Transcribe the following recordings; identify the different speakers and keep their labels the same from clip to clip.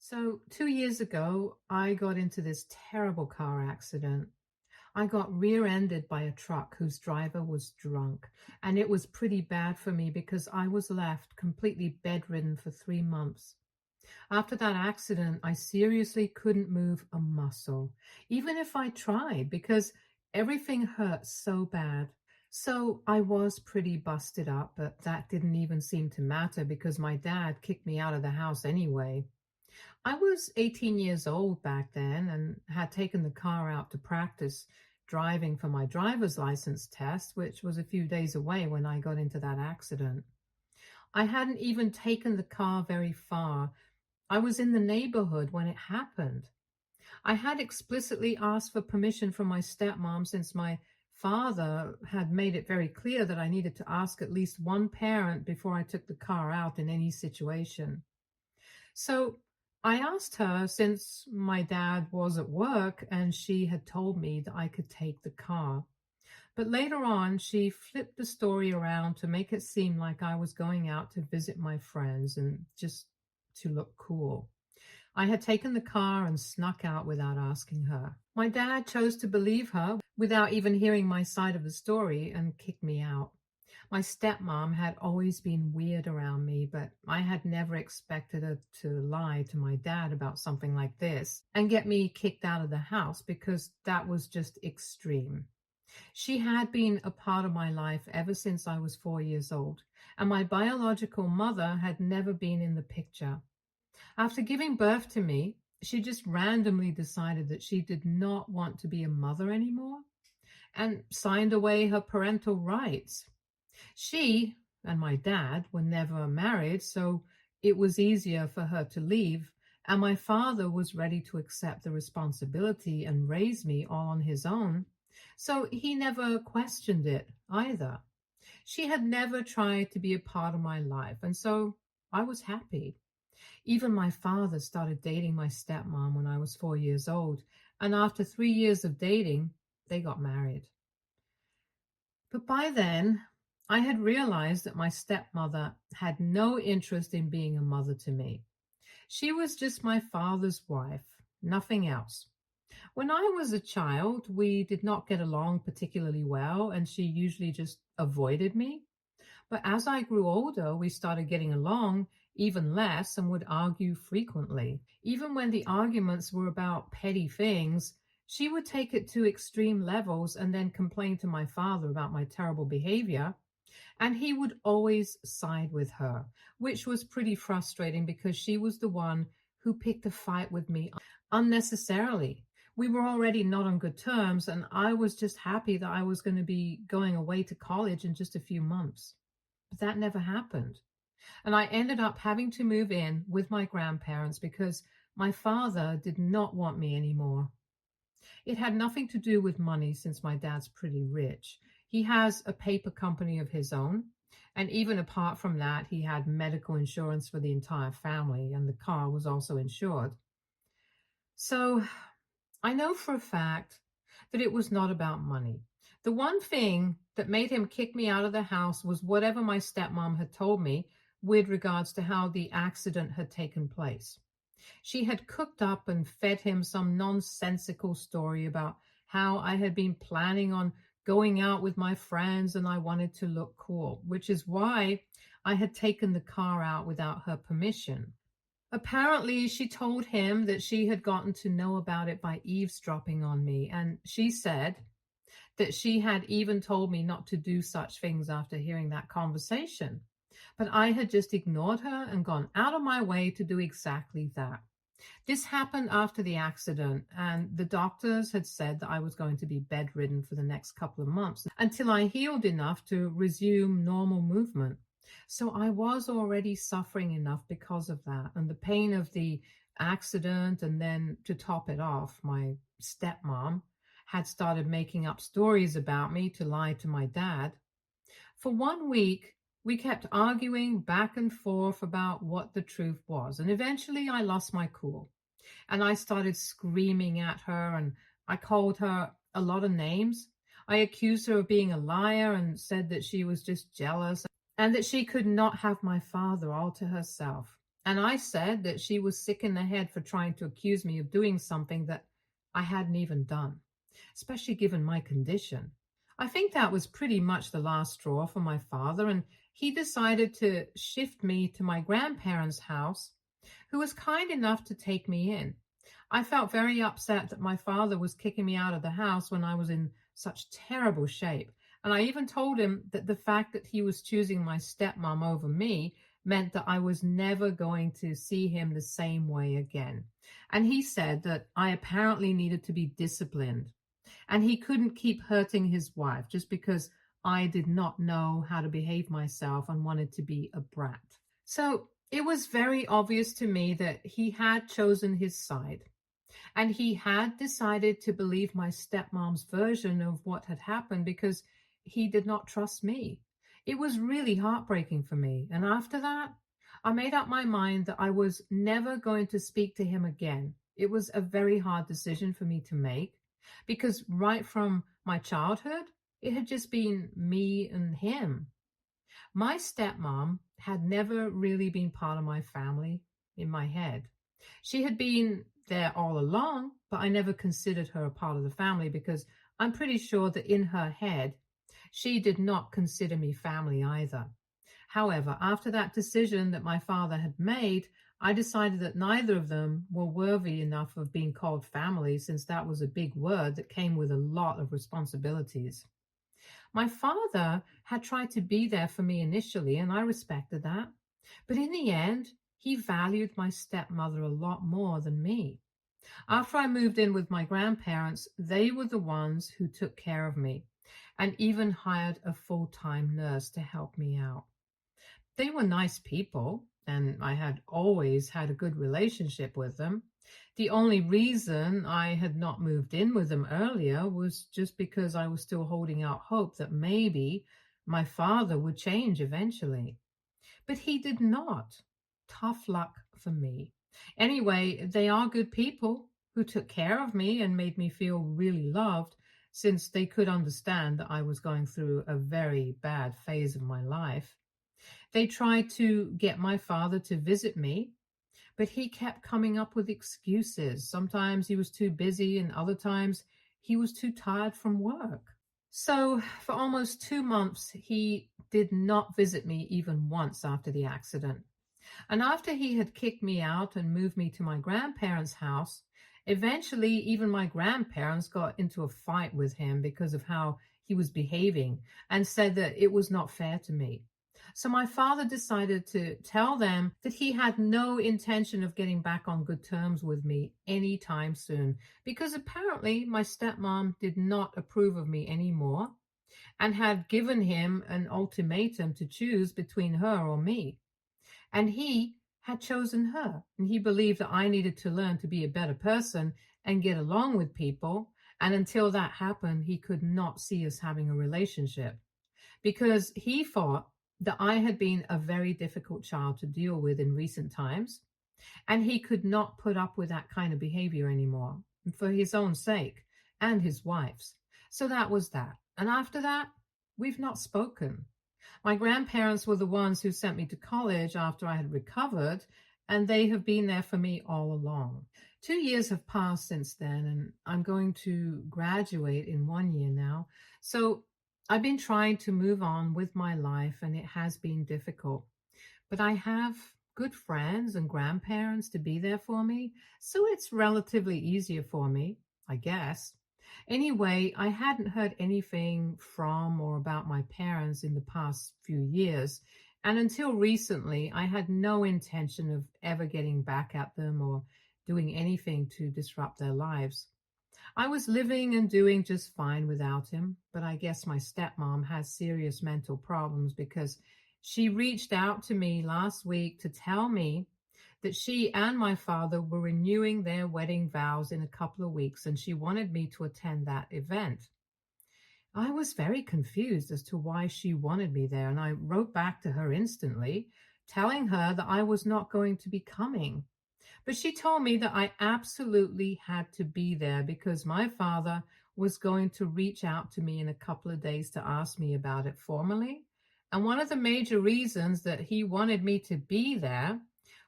Speaker 1: So, 2 years ago, I got into this terrible car accident. I got rear ended by a truck whose driver was drunk. And it was pretty bad for me because I was left completely bedridden for 3 months. After that accident, I seriously couldn't move a muscle, even if I tried, because everything hurt so bad. So I was pretty busted up, but that didn't even seem to matter because my dad kicked me out of the house anyway. I was 18 years old back then and had taken the car out to practice driving for my driver's license test, which was a few days away when I got into that accident. I hadn't even taken the car very far. I was in the neighborhood when it happened. I had explicitly asked for permission from my stepmom since my father had made it very clear that I needed to ask at least one parent before I took the car out in any situation. So I asked her since my dad was at work and she had told me that I could take the car. But later on, she flipped the story around to make it seem like I was going out to visit my friends and just to look cool. I had taken the car and snuck out without asking her. My dad chose to believe her without even hearing my side of the story and kicked me out. My stepmom had always been weird around me, but I had never expected her to lie to my dad about something like this and get me kicked out of the house because that was just extreme. She had been a part of my life ever since I was 4 years old, and my biological mother had never been in the picture. After giving birth to me, she just randomly decided that she did not want to be a mother anymore and signed away her parental rights. She and my dad were never married, so it was easier for her to leave, and my father was ready to accept the responsibility and raise me all on his own, so he never questioned it either. She had never tried to be a part of my life, and so I was happy. Even my father started dating my stepmom when I was 4 years old, and after 3 years of dating, they got married. But by then, I had realized that my stepmother had no interest in being a mother to me. She was just my father's wife, nothing else. When I was a child, we did not get along particularly well, and she usually just avoided me. But as I grew older, we started getting along even less and would argue frequently. Even when the arguments were about petty things, she would take it to extreme levels and then complain to my father about my terrible behavior. And he would always side with her, which was pretty frustrating because she was the one who picked a fight with me unnecessarily. We were already not on good terms, and I was just happy that I was going to be going away to college in just a few months. But that never happened. And I ended up having to move in with my grandparents because my father did not want me anymore. It had nothing to do with money since my dad's pretty rich. He has a paper company of his own. And even apart from that, he had medical insurance for the entire family, and the car was also insured. So I know for a fact that it was not about money. The one thing that made him kick me out of the house was whatever my stepmom had told me with regards to how the accident had taken place. She had cooked up and fed him some nonsensical story about how I had been planning on going out with my friends and I wanted to look cool, which is why I had taken the car out without her permission. Apparently, she told him that she had gotten to know about it by eavesdropping on me, and she said that she had even told me not to do such things after hearing that conversation. But I had just ignored her and gone out of my way to do exactly that. This happened after the accident, and the doctors had said that I was going to be bedridden for the next couple of months until I healed enough to resume normal movement. So I was already suffering enough because of that, and the pain of the accident, and then to top it off, my stepmom had started making up stories about me to lie to my dad. For 1 week, we kept arguing back and forth about what the truth was, and eventually I lost my cool. And I started screaming at her, and I called her a lot of names. I accused her of being a liar and said that she was just jealous and that she could not have my father all to herself. And I said that she was sick in the head for trying to accuse me of doing something that I hadn't even done, especially given my condition. I think that was pretty much the last straw for my father, and he decided to shift me to my grandparents' house, who was kind enough to take me in. I felt very upset that my father was kicking me out of the house when I was in such terrible shape. And I even told him that the fact that he was choosing my stepmom over me meant that I was never going to see him the same way again. And he said that I apparently needed to be disciplined and he couldn't keep hurting his wife just because I did not know how to behave myself and wanted to be a brat. So it was very obvious to me that he had chosen his side and he had decided to believe my stepmom's version of what had happened because he did not trust me. It was really heartbreaking for me. And after that, I made up my mind that I was never going to speak to him again. It was a very hard decision for me to make because right from my childhood, it had just been me and him. My stepmom had never really been part of my family in my head. She had been there all along, but I never considered her a part of the family because I'm pretty sure that in her head, she did not consider me family either. However, after that decision that my father had made, I decided that neither of them were worthy enough of being called family since that was a big word that came with a lot of responsibilities. My father had tried to be there for me initially, and I respected that. But in the end, he valued my stepmother a lot more than me. After I moved in with my grandparents, they were the ones who took care of me and even hired a full-time nurse to help me out. They were nice people, and I had always had a good relationship with them. The only reason I had not moved in with them earlier was just because I was still holding out hope that maybe my father would change eventually. But he did not. Tough luck for me. Anyway, they are good people who took care of me and made me feel really loved since they could understand that I was going through a very bad phase of my life. They tried to get my father to visit me, but he kept coming up with excuses. Sometimes he was too busy, and other times he was too tired from work. So, for almost 2 months, he did not visit me even once after the accident. And after he had kicked me out and moved me to my grandparents' house, eventually even my grandparents got into a fight with him because of how he was behaving and said that it was not fair to me. So my father decided to tell them that he had no intention of getting back on good terms with me anytime soon because apparently my stepmom did not approve of me anymore and had given him an ultimatum to choose between her or me. And he had chosen her. And he believed that I needed to learn to be a better person and get along with people. And until that happened, he could not see us having a relationship because he thought that I had been a very difficult child to deal with in recent times. And he could not put up with that kind of behavior anymore for his own sake and his wife's. So that was that. And after that, we've not spoken. My grandparents were the ones who sent me to college after I had recovered, and they have been there for me all along. 2 years have passed since then, and I'm going to graduate in 1 year now. So I've been trying to move on with my life, and it has been difficult. But I have good friends and grandparents to be there for me, so it's relatively easier for me, I guess. Anyway, I hadn't heard anything from or about my parents in the past few years, and until recently, I had no intention of ever getting back at them or doing anything to disrupt their lives. I was living and doing just fine without him, but I guess my stepmom has serious mental problems because she reached out to me last week to tell me that she and my father were renewing their wedding vows in a couple of weeks, and she wanted me to attend that event. I was very confused as to why she wanted me there, and I wrote back to her instantly, telling her that I was not going to be coming. But she told me that I absolutely had to be there because my father was going to reach out to me in a couple of days to ask me about it formally. And one of the major reasons that he wanted me to be there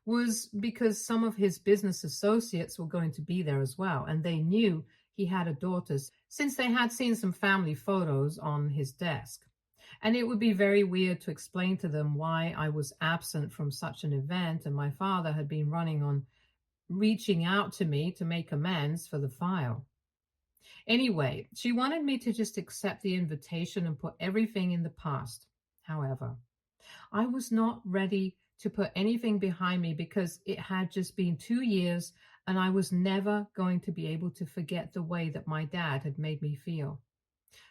Speaker 1: was because some of his business associates were going to be there as well, and they knew he had a daughter since they had seen some family photos on his desk. And it would be very weird to explain to them why I was absent from such an event, and my father had been running on reaching out to me to make amends for the file. Anyway, she wanted me to just accept the invitation and put everything in the past. However, I was not ready to put anything behind me because it had just been 2 years and I was never going to be able to forget the way that my dad had made me feel.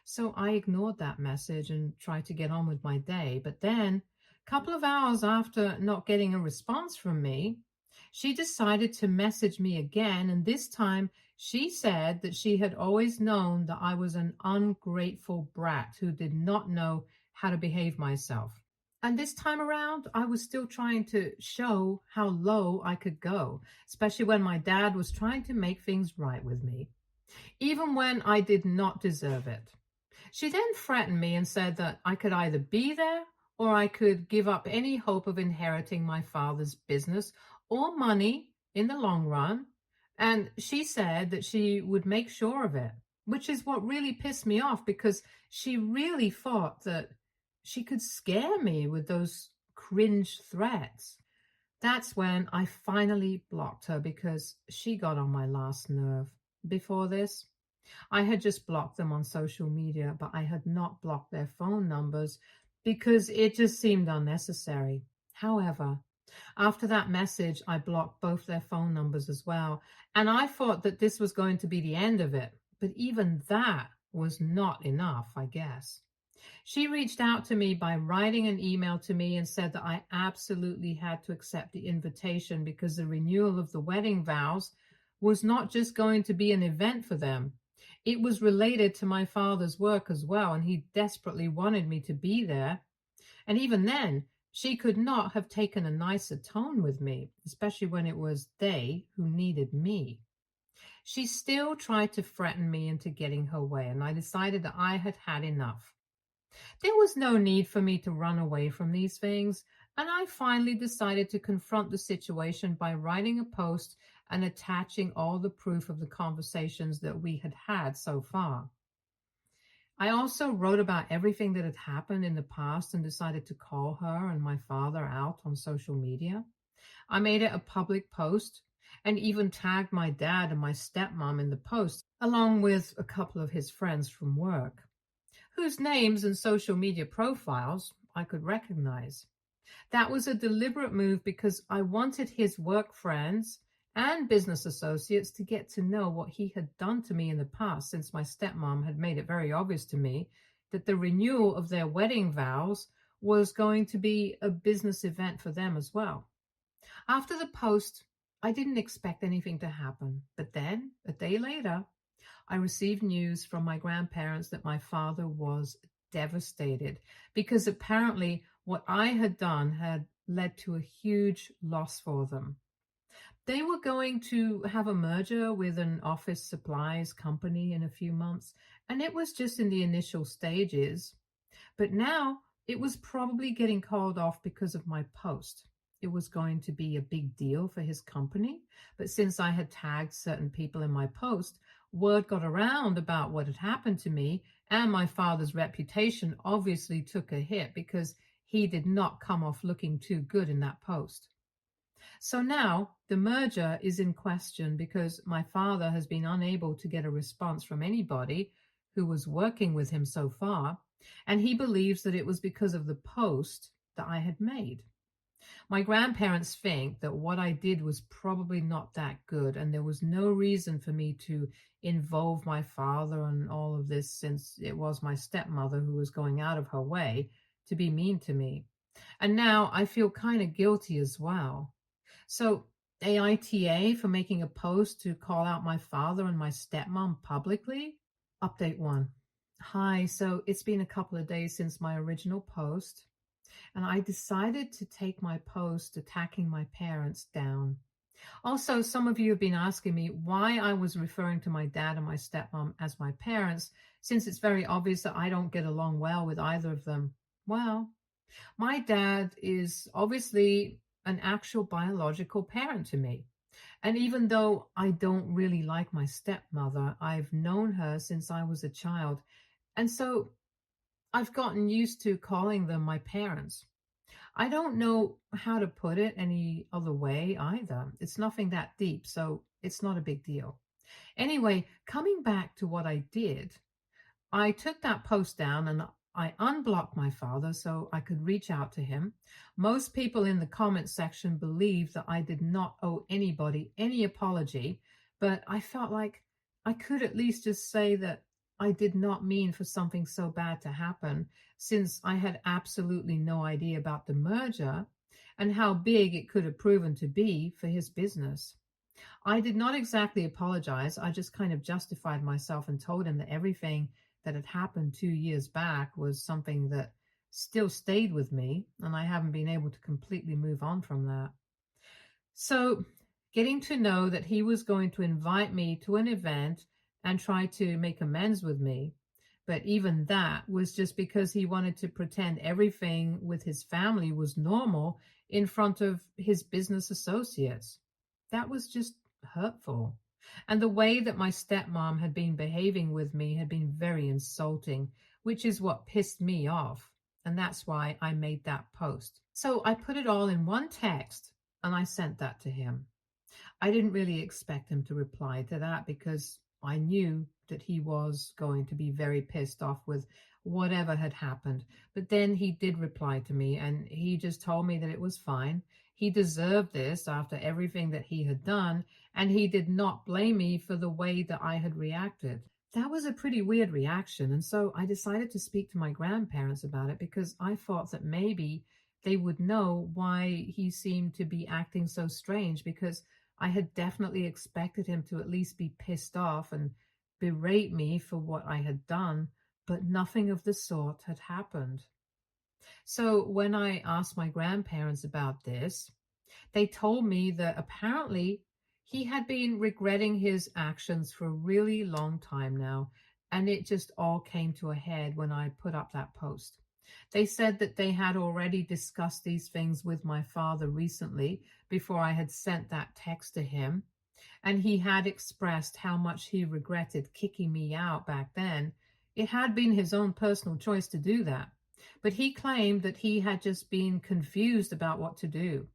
Speaker 1: So I ignored that message and tried to get on with my day. But then, a couple of hours after not getting a response from me, she decided to message me again. And this time, she said that she had always known that I was an ungrateful brat who did not know how to behave myself. And this time around, I was still trying to show how low I could go, especially when my dad was trying to make things right with me, even when I did not deserve it. She then threatened me and said that I could either be there or I could give up any hope of inheriting my father's business or money in the long run. And she said that she would make sure of it, which is what really pissed me off because she really thought that she could scare me with those cringe threats. That's when I finally blocked her because she got on my last nerve. Before this, I had just blocked them on social media, but I had not blocked their phone numbers because it just seemed unnecessary. However, after that message, I blocked both their phone numbers as well, and I thought that this was going to be the end of it. But even that was not enough, I guess. She reached out to me by writing an email to me and said that I absolutely had to accept the invitation because the renewal of the wedding vows was not just going to be an event for them. It was related to my father's work as well, and he desperately wanted me to be there. And even then, she could not have taken a nicer tone with me, especially when it was they who needed me. She still tried to threaten me into getting her way, and I decided that I had had enough. There was no need for me to run away from these things, and I finally decided to confront the situation by writing a post and attaching all the proof of the conversations that we had had so far. I also wrote about everything that had happened in the past and decided to call her and my father out on social media. I made it a public post and even tagged my dad and my stepmom in the post, along with a couple of his friends from work, whose names and social media profiles I could recognize. That was a deliberate move because I wanted his work friends and business associates to get to know what he had done to me in the past, since my stepmom had made it very obvious to me that the renewal of their wedding vows was going to be a business event for them as well. After the post, I didn't expect anything to happen, but then, a day later, I received news from my grandparents that my father was devastated because apparently what I had done had led to a huge loss for them. They were going to have a merger with an office supplies company in a few months, and it was just in the initial stages. But now it was probably getting called off because of my post. It was going to be a big deal for his company, but since I had tagged certain people in my post, word got around about what had happened to me, and my father's reputation obviously took a hit because he did not come off looking too good in that post. So now the merger is in question because my father has been unable to get a response from anybody who was working with him so far, and he believes that it was because of the post that I had made. My grandparents think that what I did was probably not that good, and there was no reason for me to involve my father in all of this since it was my stepmother who was going out of her way to be mean to me. And now I feel kind of guilty as well. So, AITA for making a post to call out my father and my stepmom publicly. Update 1. Hi, so it's been a couple of days since my original post, and I decided to take my post attacking my parents down. Also, some of you have been asking me why I was referring to my dad and my stepmom as my parents, since it's very obvious that I don't get along well with either of them. Well, my dad is obviously an actual biological parent to me. And even though I don't really like my stepmother, I've known her since I was a child. And so I've gotten used to calling them my parents. I don't know how to put it any other way either. It's nothing that deep, so it's not a big deal. Anyway, coming back to what I did, I took that post down and I unblocked my father so I could reach out to him. Most people in the comment section believed that I did not owe anybody any apology, but I felt like I could at least just say that I did not mean for something so bad to happen, since I had absolutely no idea about the merger and how big it could have proven to be for his business. I did not exactly apologize. I just kind of justified myself and told him that everything that had happened 2 years back was something that still stayed with me, and I haven't been able to completely move on from that. So, getting to know that he was going to invite me to an event and try to make amends with me, but even that was just because he wanted to pretend everything with his family was normal in front of his business associates. That was just hurtful. And the way that my stepmom had been behaving with me had been very insulting, which is what pissed me off. And that's why I made that post. So I put it all in one text and I sent that to him. I didn't really expect him to reply to that because I knew that he was going to be very pissed off with whatever had happened. But then he did reply to me and he just told me that it was fine. He deserved this after everything that he had done, and he did not blame me for the way that I had reacted. That was a pretty weird reaction, and so I decided to speak to my grandparents about it because I thought that maybe they would know why he seemed to be acting so strange, because I had definitely expected him to at least be pissed off and berate me for what I had done, but nothing of the sort had happened. So when I asked my grandparents about this, they told me that apparently he had been regretting his actions for a really long time now, and it just all came to a head when I put up that post. They said that they had already discussed these things with my father recently before I had sent that text to him, and he had expressed how much he regretted kicking me out back then. It had been his own personal choice to do that, but he claimed that he had just been confused about what to do.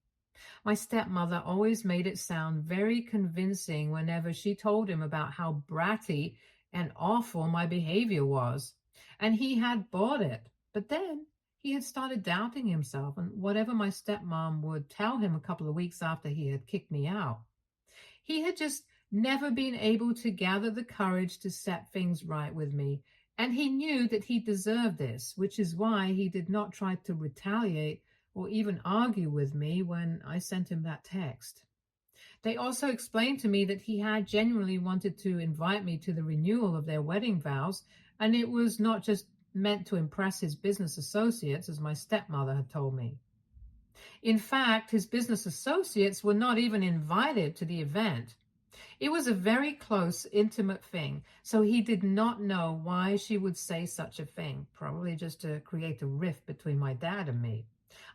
Speaker 1: My stepmother always made it sound very convincing whenever she told him about how bratty and awful my behavior was, and he had bought it. But then he had started doubting himself, and whatever my stepmom would tell him a couple of weeks after he had kicked me out, he had just never been able to gather the courage to set things right with me. And he knew that he deserved this, which is why he did not try to retaliate or even argue with me when I sent him that text. They also explained to me that he had genuinely wanted to invite me to the renewal of their wedding vows, and it was not just meant to impress his business associates, as my stepmother had told me. In fact, his business associates were not even invited to the event. It was a very close, intimate thing, so he did not know why she would say such a thing, probably just to create a rift between my dad and me.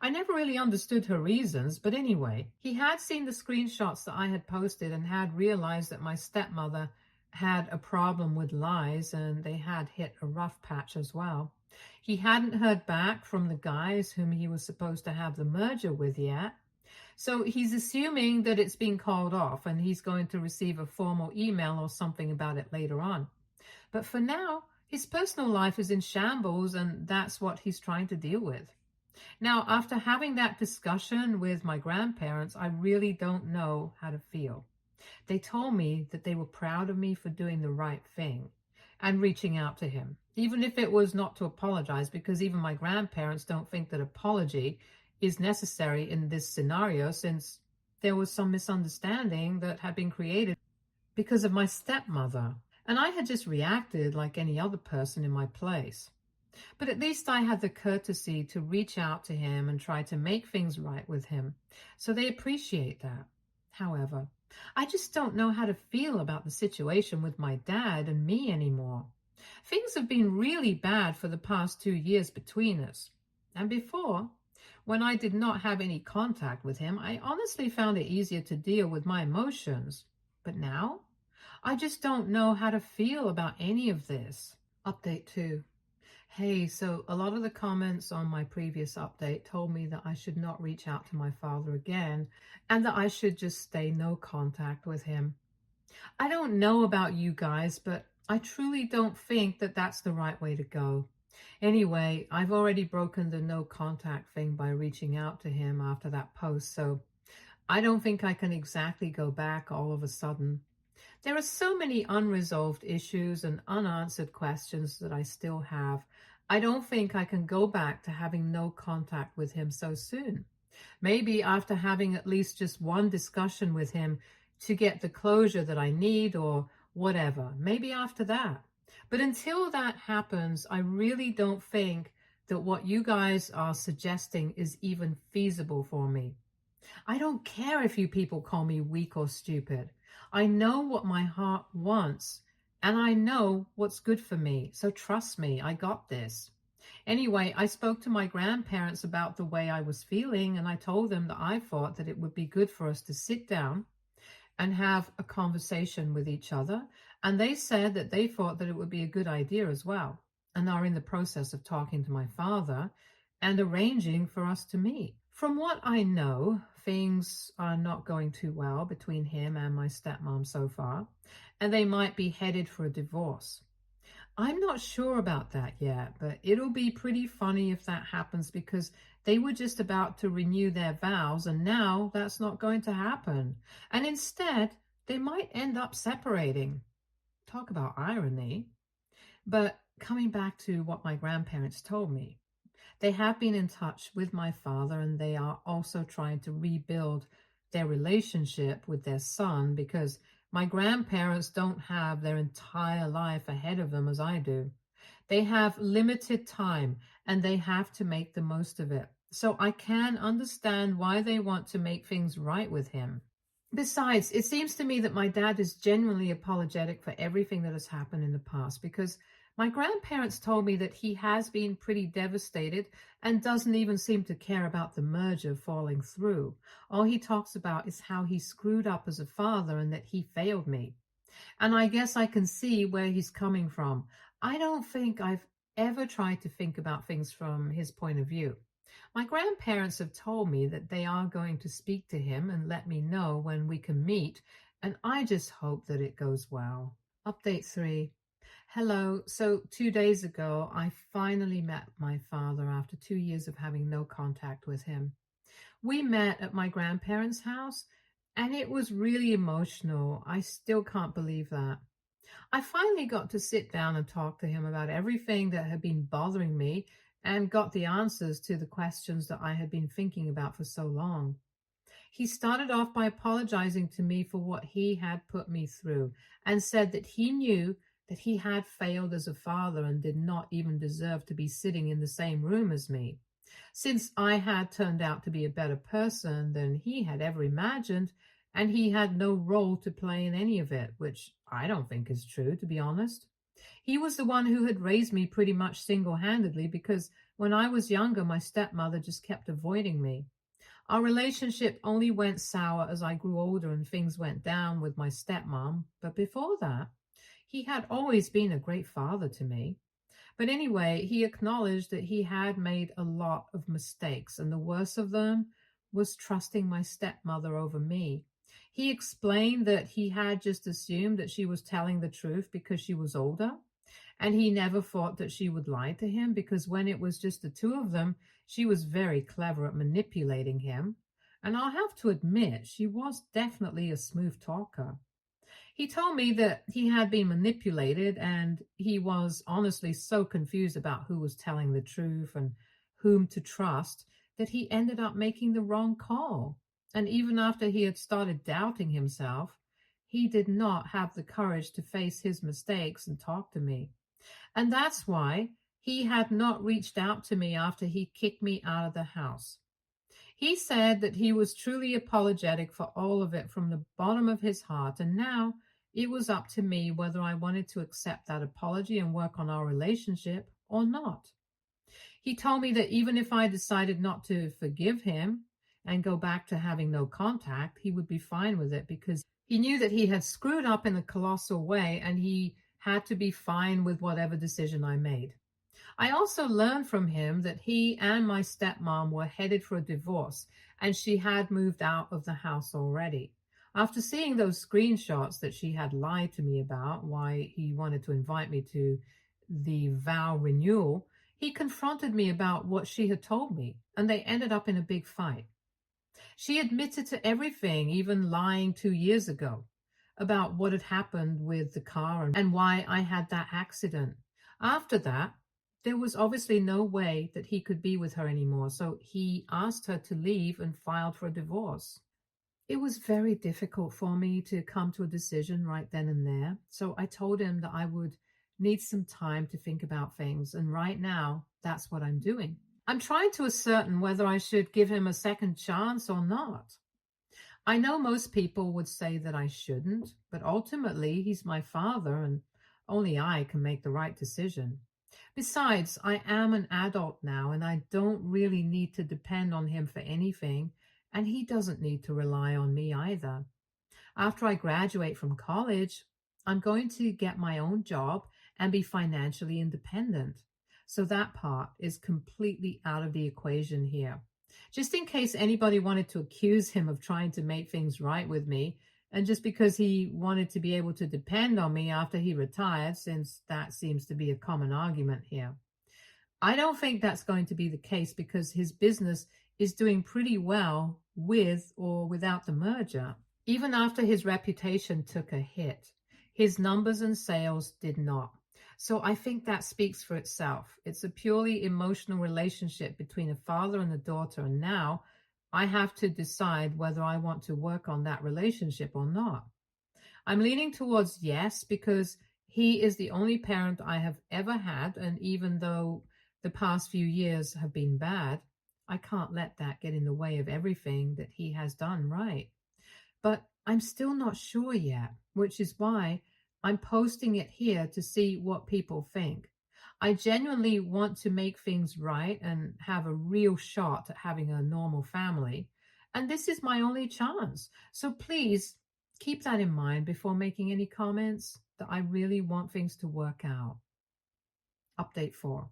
Speaker 1: I never really understood her reasons, but anyway, he had seen the screenshots that I had posted and had realized that my stepmother had a problem with lies, and they had hit a rough patch as well. He hadn't heard back from the guys whom he was supposed to have the merger with yet, so he's assuming that it's been called off and he's going to receive a formal email or something about it later on. But for now, his personal life is in shambles, and that's what he's trying to deal with. Now, after having that discussion with my grandparents, I really don't know how to feel. They told me that they were proud of me for doing the right thing and reaching out to him, even if it was not to apologize, because even my grandparents don't think that apology is necessary in this scenario, since there was some misunderstanding that had been created because of my stepmother, and I had just reacted like any other person in my place. But at least I had the courtesy to reach out to him and try to make things right with him, so they appreciate that. However, I just don't know how to feel about the situation with my dad and me anymore. Things have been really bad for the past 2 years between us. And before, When I did not have any contact with him, I honestly found it easier to deal with my emotions. But now, I just don't know how to feel about any of this. Update 2. Hey, so a lot of the comments on my previous update told me that I should not reach out to my father again and that I should just stay no contact with him. I don't know about you guys, but I truly don't think that that's the right way to go. Anyway, I've already broken the no contact thing by reaching out to him after that post, so I don't think I can exactly go back all of a sudden. There are so many unresolved issues and unanswered questions that I still have. I don't think I can go back to having no contact with him so soon. Maybe after having at least just one discussion with him to get the closure that I need or whatever. Maybe after that. But until that happens, I really don't think that what you guys are suggesting is even feasible for me. I don't care if you people call me weak or stupid. I know what my heart wants, and I know what's good for me. So trust me, I got this. Anyway, I spoke to my grandparents about the way I was feeling, and I told them that I thought that it would be good for us to sit down and have a conversation with each other. And they said that they thought that it would be a good idea as well, and are in the process of talking to my father and arranging for us to meet. From what I know, things are not going too well between him and my stepmom so far, and they might be headed for a divorce. I'm not sure about that yet, but it'll be pretty funny if that happens because they were just about to renew their vows and now that's not going to happen. And instead, they might end up separating. Talk about irony. But coming back to what my grandparents told me, they have been in touch with my father and they are also trying to rebuild their relationship with their son because my grandparents don't have their entire life ahead of them as I do. They have limited time and they have to make the most of it. So I can understand why they want to make things right with him. Besides, it seems to me that my dad is genuinely apologetic for everything that has happened in the past because my grandparents told me that he has been pretty devastated and doesn't even seem to care about the merger falling through. All he talks about is how he screwed up as a father and that he failed me. And I guess I can see where he's coming from. I don't think I've ever tried to think about things from his point of view. My grandparents have told me that they are going to speak to him and let me know when we can meet, and I just hope that it goes well. Update 3. Hello. So 2 days ago, I finally met my father after 2 years of having no contact with him. We met at my grandparents' house, and it was really emotional. I still can't believe that. I finally got to sit down and talk to him about everything that had been bothering me and got the answers to the questions that I had been thinking about for so long. He started off by apologizing to me for what he had put me through and said that he knew that he had failed as a father and did not even deserve to be sitting in the same room as me. Since I had turned out to be a better person than he had ever imagined, and he had no role to play in any of it, which I don't think is true, to be honest. He was the one who had raised me pretty much single-handedly because when I was younger, my stepmother just kept avoiding me. Our relationship only went sour as I grew older and things went down with my stepmom, but before that, he had always been a great father to me. But anyway, he acknowledged that he had made a lot of mistakes, and the worst of them was trusting my stepmother over me. He explained that he had just assumed that she was telling the truth because she was older, and he never thought that she would lie to him because when it was just the two of them, she was very clever at manipulating him. And I'll have to admit, she was definitely a smooth talker. He told me that he had been manipulated and he was honestly so confused about who was telling the truth and whom to trust that he ended up making the wrong call. And even after he had started doubting himself, he did not have the courage to face his mistakes and talk to me. And that's why he had not reached out to me after he kicked me out of the house. He said that he was truly apologetic for all of it from the bottom of his heart, and now it was up to me whether I wanted to accept that apology and work on our relationship or not. He told me that even if I decided not to forgive him and go back to having no contact, he would be fine with it because he knew that he had screwed up in a colossal way and he had to be fine with whatever decision I made. I also learned from him that he and my stepmom were headed for a divorce and she had moved out of the house already. After seeing those screenshots that she had lied to me about why he wanted to invite me to the vow renewal, he confronted me about what she had told me and they ended up in a big fight. She admitted to everything, even lying 2 years ago about what had happened with the car and why I had that accident. After that, there was obviously no way that he could be with her anymore, so he asked her to leave and filed for a divorce. It was very difficult for me to come to a decision right then and there, so I told him that I would need some time to think about things, and right now, that's what I'm doing. I'm trying to ascertain whether I should give him a second chance or not. I know most people would say that I shouldn't, but ultimately he's my father and only I can make the right decision. Besides, I am an adult now and I don't really need to depend on him for anything, and he doesn't need to rely on me either. After I graduate from college, I'm going to get my own job and be financially independent. So that part is completely out of the equation here. Just in case anybody wanted to accuse him of trying to make things right with me, and just because he wanted to be able to depend on me after he retired, since that seems to be a common argument here. I don't think that's going to be the case because his business is doing pretty well with or without the merger. Even after his reputation took a hit, his numbers and sales did not. So I think that speaks for itself. It's a purely emotional relationship between a father and a daughter. And now I have to decide whether I want to work on that relationship or not. I'm leaning towards yes, because he is the only parent I have ever had. And even though the past few years have been bad, I can't let that get in the way of everything that he has done right. But I'm still not sure yet, which is why I'm posting it here to see what people think. I genuinely want to make things right and have a real shot at having a normal family. And this is my only chance. So please keep that in mind before making any comments, that I really want things to work out. Update 4.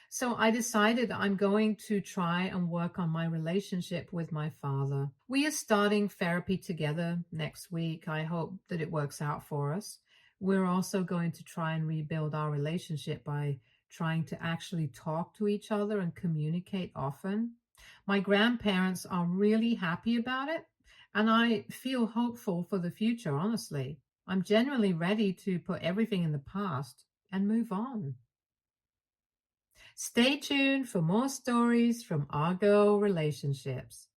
Speaker 1: So I decided I'm going to try and work on my relationship with my father. We are starting therapy together next week. I hope that it works out for us. We're also going to try and rebuild our relationship by trying to actually talk to each other and communicate often. My grandparents are really happy about it, and I feel hopeful for the future, honestly. I'm genuinely ready to put everything in the past and move on. Stay tuned for more stories from Argo Relationships.